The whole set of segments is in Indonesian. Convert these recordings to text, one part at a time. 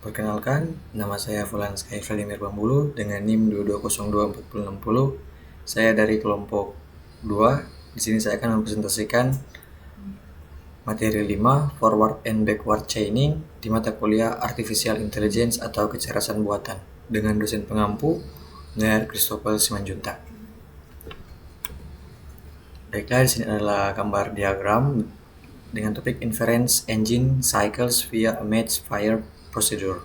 Perkenalkan, nama saya Fulan Sky Vladimir Bambulu dengan NIM 22024060. Saya dari kelompok 2. Di sini saya akan mempresentasikan materi 5, Forward and Backward Chaining di mata kuliah Artificial Intelligence atau kecerdasan buatan dengan dosen pengampu Nair Christopher Simanjuntak. Baiklah, di sini adalah gambar diagram dengan topik Inference Engine Cycles via a Match Fire Procedure.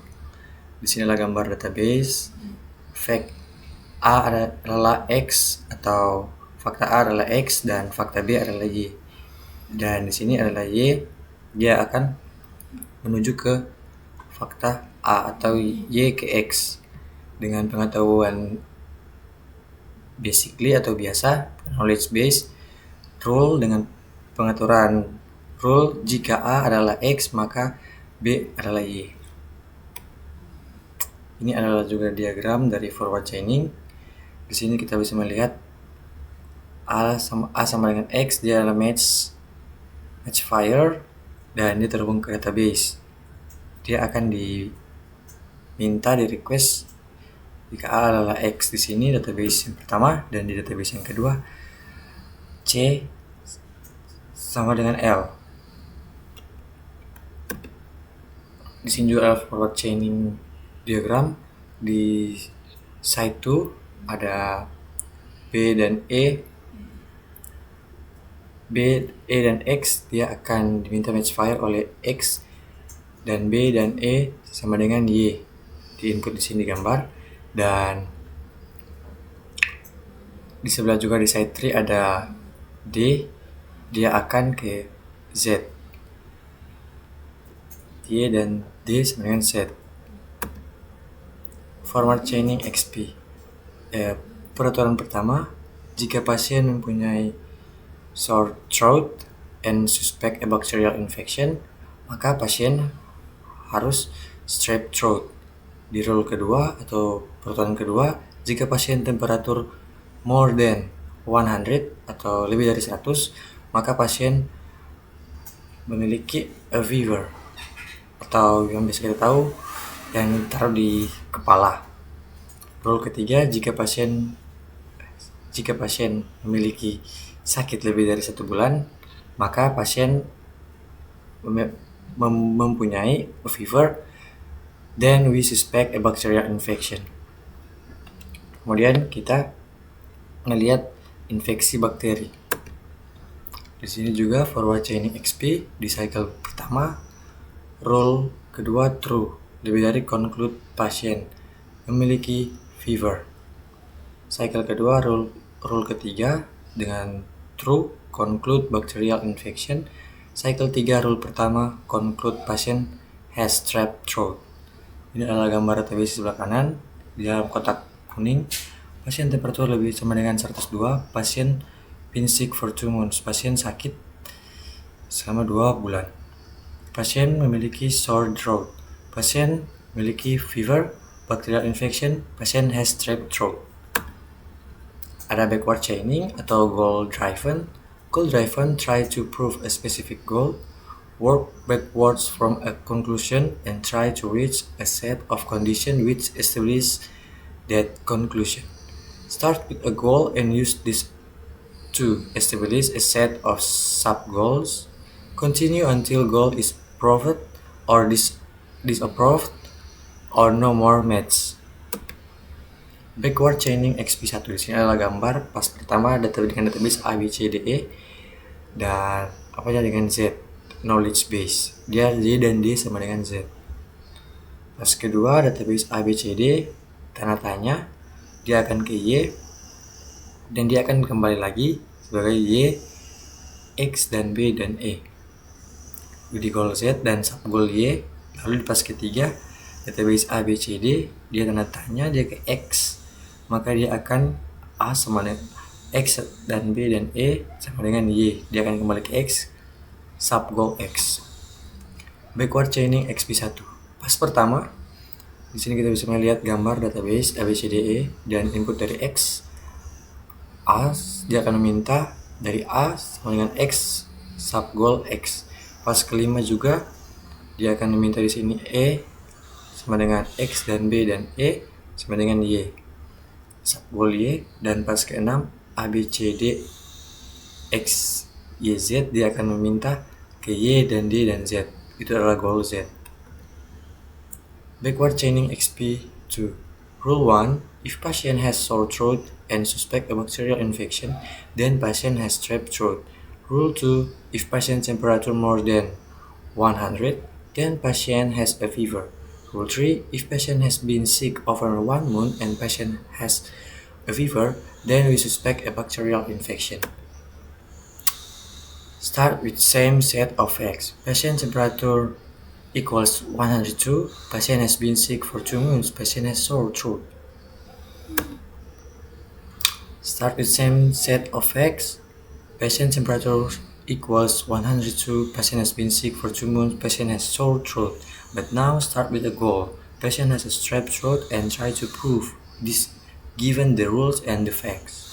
Di sini adalah gambar database. Fact A adalah X atau fakta A adalah X dan fakta B adalah Y. Dan di sini adalah Y, dia akan menuju ke fakta A atau Y ke X dengan pengetahuan basically atau biasa, knowledge base, rule dengan pengaturan rule jika A adalah X maka B adalah Y. Ini adalah juga diagram dari forward chaining. Di sini kita bisa melihat A sama dengan X, dia adalah match fire dan dia terhubung ke database. Dia akan diminta di request jika A adalah X di sini database yang pertama, dan di database yang kedua C sama dengan L. Di sini juga ada forward chaining diagram. Di side 2 ada B dan E dan X, dia akan diminta match fire oleh X, dan B dan E sama dengan Y di input di sini gambar. Dan di sebelah juga di side 3 ada D, dia akan ke Z. Y dan D sama dengan Z. Forward chaining XP. Peraturan pertama, jika pasien mempunyai sore throat and suspect a bacterial infection, maka pasien harus strep throat. Di rule kedua atau peraturan kedua, jika pasien temperatur more than 100 atau lebih dari 100, maka pasien memiliki a fever atau yang biasa kita tahu yang taruh di kepala. Rule ketiga, jika pasien memiliki sakit lebih dari 1 bulan, maka pasien mempunyai a fever, then we suspect a bacterial infection. Kemudian kita melihat infeksi bakteri. Di sini juga forward chaining XP di cycle pertama, rule kedua true, lebih dari conclude pasien memiliki fever. Cycle kedua rule ketiga dengan true conclude bacterial infection. Cycle 3 rule pertama conclude patient has strep throat. Ini adalah gambar database sebelah kanan. Di dalam kotak kuning, pasien temperatur lebih sama dengan 102, pasien been sick for 2 months, pasien sakit selama 2 bulan. Pasien memiliki sore throat, pasien memiliki fever, bacterial infection, pasien has strep throat. Ada backward chaining atau goal driven. Goal driven try to prove a specific goal, work backwards from a conclusion, and try to reach a set of conditions which establish that conclusion. Start with a goal and use this to establish a set of sub-goals. Continue until goal is proved or disapproved or no more match. Backward chaining XP1. Di sini adalah gambar pas pertama dengan database A, B, C, D, E, dan apanya dengan Z, knowledge base. Dia Y dan D sama dengan Z. Pas kedua database A, B, C, D, tanda tanya, dia akan ke Y, dan dia akan kembali lagi sebagai Y, X, dan B, dan E. Di goal Z dan sub goal Y. Lalu di pas ketiga database A, B, C, D, dia tanda tanya, dia ke X, maka dia akan A sama dengan X dan B dan E sama dengan Y. Dia akan kembali ke X, sub goal X. Backward chaining XP1. Pas pertama, di sini kita bisa melihat gambar database A, B, C, D, E dan input dari X. A, dia akan meminta dari A sama dengan X, sub goal X. Pas kelima juga dia akan meminta di sini E sama dengan X dan B dan E sama dengan Y. Subgoal Y dan pas ke-6 A, B, C, D, X, Y, Z, dia akan meminta ke Y dan D dan Z. Itu adalah goal Z. Backward chaining XP2. Rule 1. If patient has sore throat and suspect a bacterial infection, then patient has strep throat. Rule 2. If patient temperature more than 100, then patient has a fever. Rule 3. If patient has been sick over 1 month and patient has a fever, then we suspect a bacterial infection. Start with same set of facts. Patient temperature equals 102. Patient has been sick for 2 months. Patient has sore throat. Start with same set of facts. Patient temperature equals 102. Patient has been sick for 2 months. Patient has sore throat. But now start with a goal. Patient has a strep throat and try to prove this given the rules and the facts.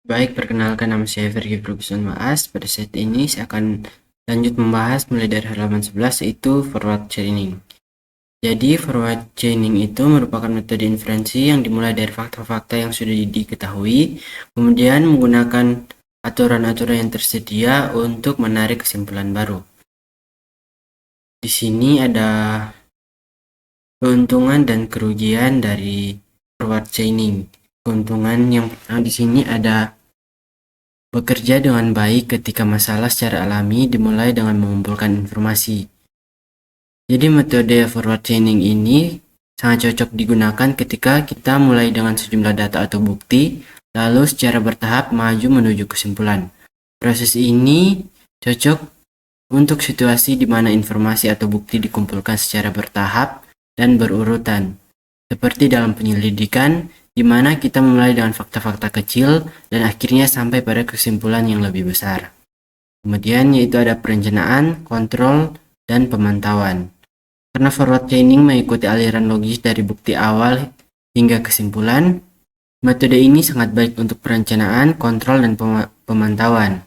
Baik, perkenalkan, nama saya Fergie Ferguson Maas. Pada saat ini saya akan lanjut membahas mulai dari halaman 11, yaitu forward chaining. Jadi forward chaining itu merupakan metode inferensi yang dimulai dari fakta-fakta yang sudah diketahui, kemudian menggunakan aturan-aturan yang tersedia untuk menarik kesimpulan baru. Di sini ada keuntungan dan kerugian dari forward chaining. Keuntungan yang pertama di sini ada bekerja dengan baik ketika masalah secara alami dimulai dengan mengumpulkan informasi. Jadi metode forward chaining ini sangat cocok digunakan ketika kita mulai dengan sejumlah data atau bukti, lalu secara bertahap maju menuju kesimpulan. Proses ini cocok untuk situasi di mana informasi atau bukti dikumpulkan secara bertahap dan berurutan, seperti dalam penyelidikan, di mana kita memulai dengan fakta-fakta kecil dan akhirnya sampai pada kesimpulan yang lebih besar. Kemudian yaitu ada perencanaan, kontrol, dan pemantauan. Karena forward chaining mengikuti aliran logis dari bukti awal hingga kesimpulan, metode ini sangat baik untuk perencanaan, kontrol, dan pemantauan.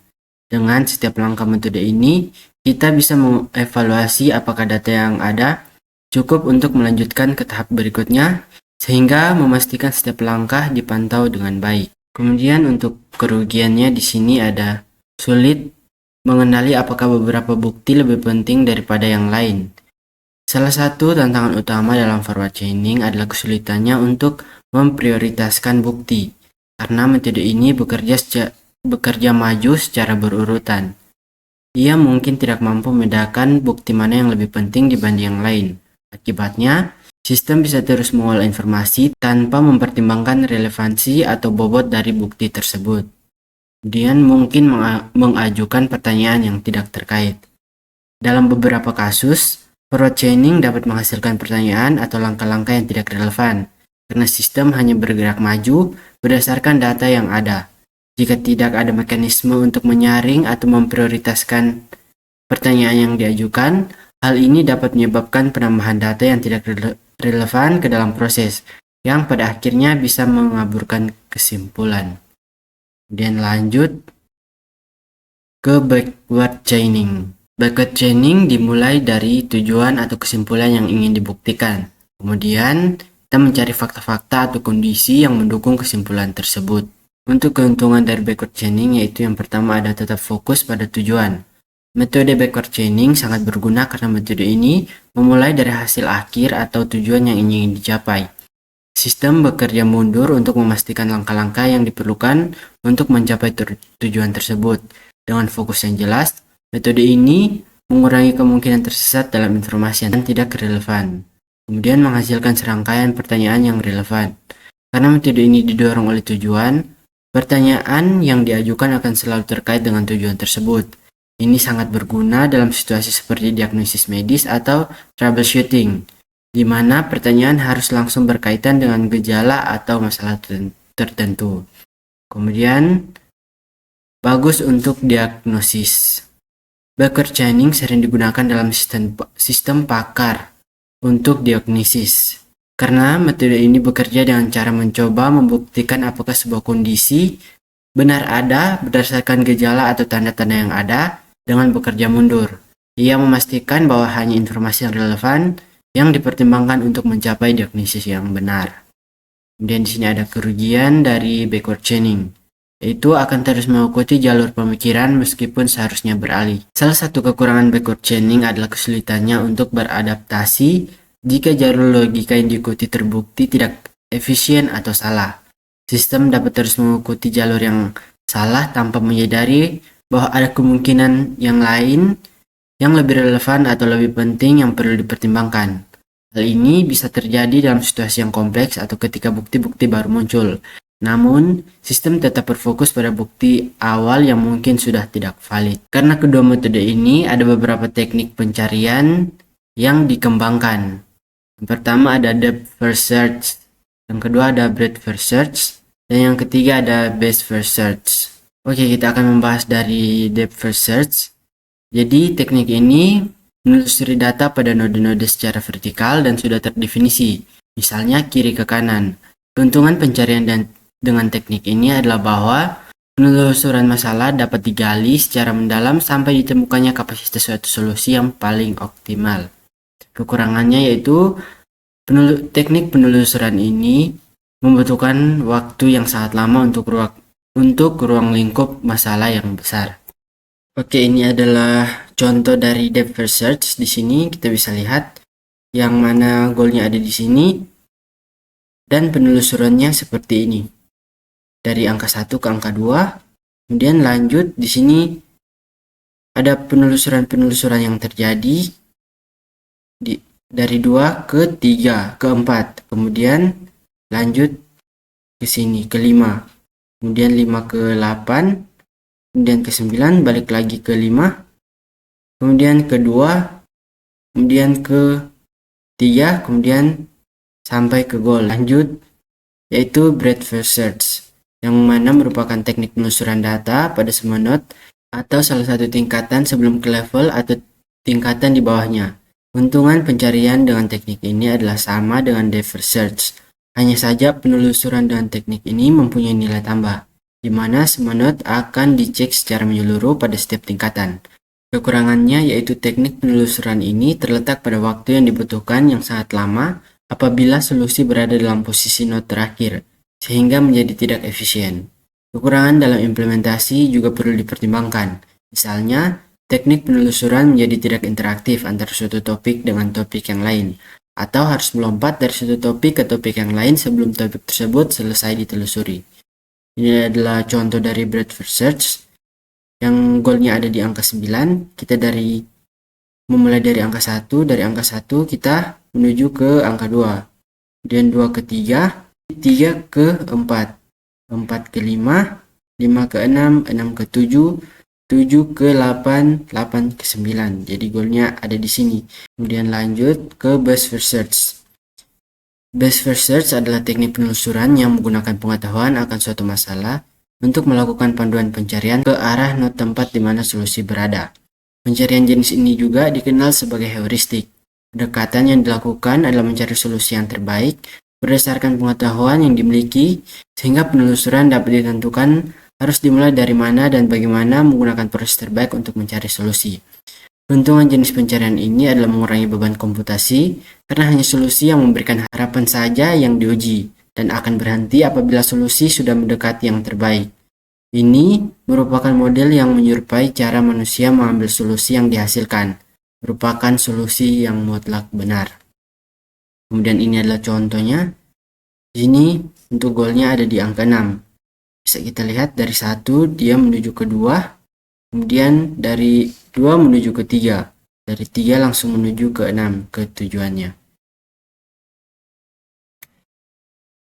Dengan setiap langkah metode ini, kita bisa mengevaluasi apakah data yang ada cukup untuk melanjutkan ke tahap berikutnya, sehingga memastikan setiap langkah dipantau dengan baik. Kemudian untuk kerugiannya di sini ada sulit mengenali apakah beberapa bukti lebih penting daripada yang lain. Salah satu tantangan utama dalam forward chaining adalah kesulitannya untuk memprioritaskan bukti, karena metode ini bekerja maju secara berurutan. Ia mungkin tidak mampu membedakan bukti mana yang lebih penting dibanding yang lain. Akibatnya, sistem bisa terus mengolah informasi tanpa mempertimbangkan relevansi atau bobot dari bukti tersebut. Kemudian mungkin mengajukan pertanyaan yang tidak terkait. Dalam beberapa kasus, forward chaining dapat menghasilkan pertanyaan atau langkah-langkah yang tidak relevan, karena sistem hanya bergerak maju berdasarkan data yang ada. Jika tidak ada mekanisme untuk menyaring atau memprioritaskan pertanyaan yang diajukan, hal ini dapat menyebabkan penambahan data yang tidak relevan ke dalam proses, yang pada akhirnya bisa mengaburkan kesimpulan. Kemudian lanjut ke backward chaining. Backward chaining dimulai dari tujuan atau kesimpulan yang ingin dibuktikan. Kemudian kita mencari fakta-fakta atau kondisi yang mendukung kesimpulan tersebut. Untuk keuntungan dari backward chaining yaitu yang pertama ada tetap fokus pada tujuan. Metode backward chaining sangat berguna karena metode ini memulai dari hasil akhir atau tujuan yang ingin dicapai. Sistem bekerja mundur untuk memastikan langkah-langkah yang diperlukan untuk mencapai tujuan tersebut. Dengan fokus yang jelas, metode ini mengurangi kemungkinan tersesat dalam informasi yang tidak relevan. Kemudian menghasilkan serangkaian pertanyaan yang relevan. Karena metode ini didorong oleh tujuan, pertanyaan yang diajukan akan selalu terkait dengan tujuan tersebut. Ini sangat berguna dalam situasi seperti diagnosis medis atau troubleshooting, di mana pertanyaan harus langsung berkaitan dengan gejala atau masalah tertentu. Kemudian, bagus untuk diagnosis. Backward chaining sering digunakan dalam sistem pakar untuk diagnosis, karena metode ini bekerja dengan cara mencoba membuktikan apakah sebuah kondisi benar ada berdasarkan gejala atau tanda-tanda yang ada dengan bekerja mundur. Ia memastikan bahwa hanya informasi yang relevan yang dipertimbangkan untuk mencapai diagnosis yang benar. Kemudian di sini ada kerugian dari backward chaining, yaitu akan terus mengikuti jalur pemikiran meskipun seharusnya beralih. Salah satu kekurangan backward chaining adalah kesulitannya untuk beradaptasi jika jalur logika yang diikuti terbukti tidak efisien atau salah. Sistem dapat terus mengikuti jalur yang salah tanpa menyadari bahwa ada kemungkinan yang lain yang lebih relevan atau lebih penting yang perlu dipertimbangkan. Hal ini bisa terjadi dalam situasi yang kompleks atau ketika bukti-bukti baru muncul. Namun, sistem tetap berfokus pada bukti awal yang mungkin sudah tidak valid. Karena kedua metode ini ada beberapa teknik pencarian yang dikembangkan. Yang pertama ada depth first search, yang kedua ada breadth first search, dan yang ketiga ada best first search. Oke, kita akan membahas dari depth first search. Jadi teknik ini menelusuri data pada node-node secara vertikal dan sudah terdefinisi, misalnya kiri ke kanan. Keuntungan pencarian dengan teknik ini adalah bahwa penelusuran masalah dapat digali secara mendalam sampai ditemukannya kapasitas suatu solusi yang paling optimal. Kekurangannya yaitu teknik penelusuran ini membutuhkan waktu yang sangat lama untuk ruang lingkup masalah yang besar. Oke, ini adalah contoh dari depth first search. Di sini kita bisa lihat yang mana goalnya ada di sini dan penelusurannya seperti ini. Dari angka 1 ke angka 2. Kemudian lanjut di sini ada penelusuran-penelusuran yang terjadi dari 2 ke 3 ke 4. Kemudian lanjut ke sini ke 5. Kemudian 5 ke 8. Kemudian ke 9, balik lagi ke 5, kemudian ke 2, kemudian ke 3, kemudian sampai ke goal. Lanjut, yaitu breadth first search, yang mana merupakan teknik penelusuran data pada semua node atau salah satu tingkatan sebelum ke level atau tingkatan di bawahnya. Keuntungan pencarian dengan teknik ini adalah sama dengan depth first search. Hanya saja penelusuran dengan teknik ini mempunyai nilai tambah, di mana semua node akan dicek secara menyeluruh pada setiap tingkatan. Kekurangannya yaitu teknik penelusuran ini terletak pada waktu yang dibutuhkan yang sangat lama apabila solusi berada dalam posisi node terakhir, sehingga menjadi tidak efisien. Kekurangan dalam implementasi juga perlu dipertimbangkan. Misalnya, teknik penelusuran menjadi tidak interaktif antara suatu topik dengan topik yang lain, atau harus melompat dari suatu topik ke topik yang lain sebelum topik tersebut selesai ditelusuri. Ini adalah contoh dari breadth first search yang goalnya ada di angka 9. Kita memulai dari angka 1, dari angka 1 kita menuju ke angka 2. Kemudian 2 ke 3, 3 ke 4, 4 ke 5, 5 ke 6, 6 ke 7, 7 ke 8, 8 ke 9. Jadi goalnya ada di sini. Kemudian lanjut ke best first search. Best first search adalah teknik penelusuran yang menggunakan pengetahuan akan suatu masalah untuk melakukan panduan pencarian ke arah node tempat di mana solusi berada. Pencarian jenis ini juga dikenal sebagai heuristik. Pendekatan yang dilakukan adalah mencari solusi yang terbaik berdasarkan pengetahuan yang dimiliki, sehingga penelusuran dapat ditentukan harus dimulai dari mana dan bagaimana menggunakan proses terbaik untuk mencari solusi. Keuntungan jenis pencarian ini adalah mengurangi beban komputasi karena hanya solusi yang memberikan harapan saja yang diuji dan akan berhenti apabila solusi sudah mendekati yang terbaik. Ini merupakan model yang menyerupai cara manusia mengambil solusi yang dihasilkan, merupakan solusi yang mutlak benar. Kemudian ini adalah contohnya. Di sini untuk goalnya ada di angka 6. Bisa kita lihat dari 1 dia menuju ke 2. Kemudian dari 2 menuju ke 3. Dari 3 langsung menuju ke 6 ke tujuannya.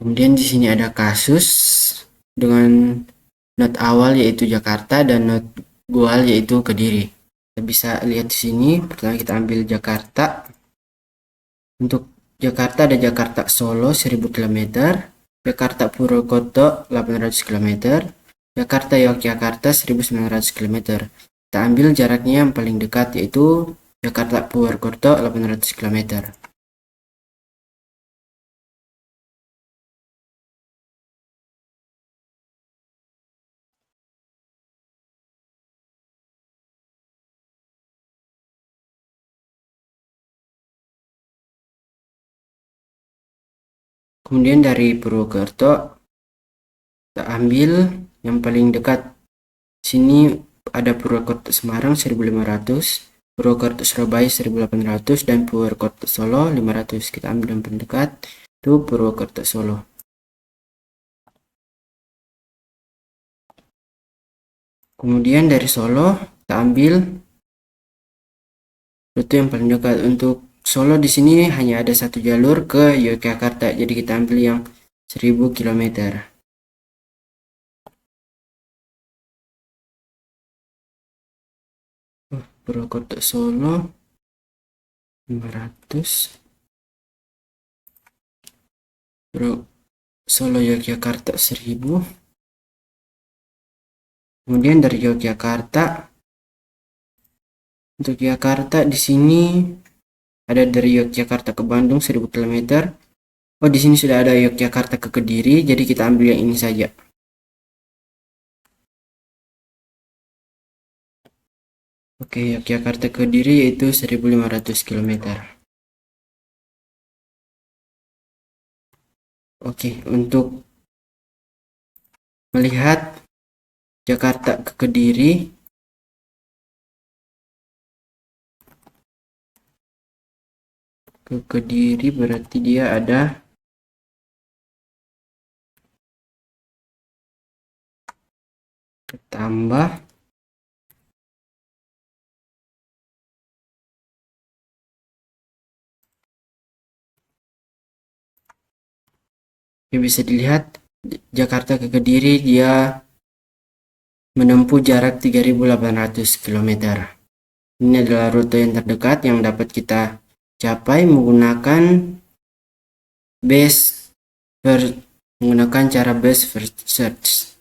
Kemudian di sini ada kasus dengan node awal yaitu Jakarta dan node goal yaitu Kediri. Kita bisa lihat di sini. Pertama kita ambil Jakarta. Untuk Jakarta ada Jakarta Solo 1000 km, Jakarta Purwokerto 800 km, Jakarta Yogyakarta 1900 km. Kita ambil jaraknya yang paling dekat yaitu Jakarta Purwokerto 800 km. Kemudian dari Purwokerto kita ambil yang paling dekat. Sini ada Purwokerto Semarang 1500, Purwokerto Surabaya 1800, dan Purwokerto Solo 500. Kita ambil yang paling dekat, itu Purwokerto Solo. Kemudian dari Solo kita ambil rute yang paling dekat. Untuk Solo di sini hanya ada satu jalur ke Yogyakarta, jadi kita ambil yang 1000 km. Purwokerto Solo 500, Solo Yogyakarta 1000. Kemudian dari Yogyakarta, untuk Yogyakarta di sini ada dari Yogyakarta ke Bandung 1000 km. Oh, di sini sudah ada Yogyakarta ke Kediri, jadi kita ambil yang ini saja. Oke, Yogyakarta ke Kediri yaitu 1500 km. Oke, untuk melihat Jakarta ke Kediri, berarti dia ada tambah ya, bisa dilihat Jakarta ke Kediri dia menempuh jarak 3800 km. Ini adalah rute yang terdekat yang dapat kita capai menggunakan cara base first search.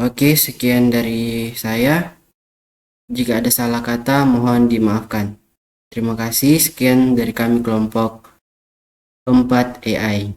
Oke, sekian dari saya. Jika ada salah kata mohon dimaafkan. Terima kasih. Sekian dari kami kelompok 4 AI.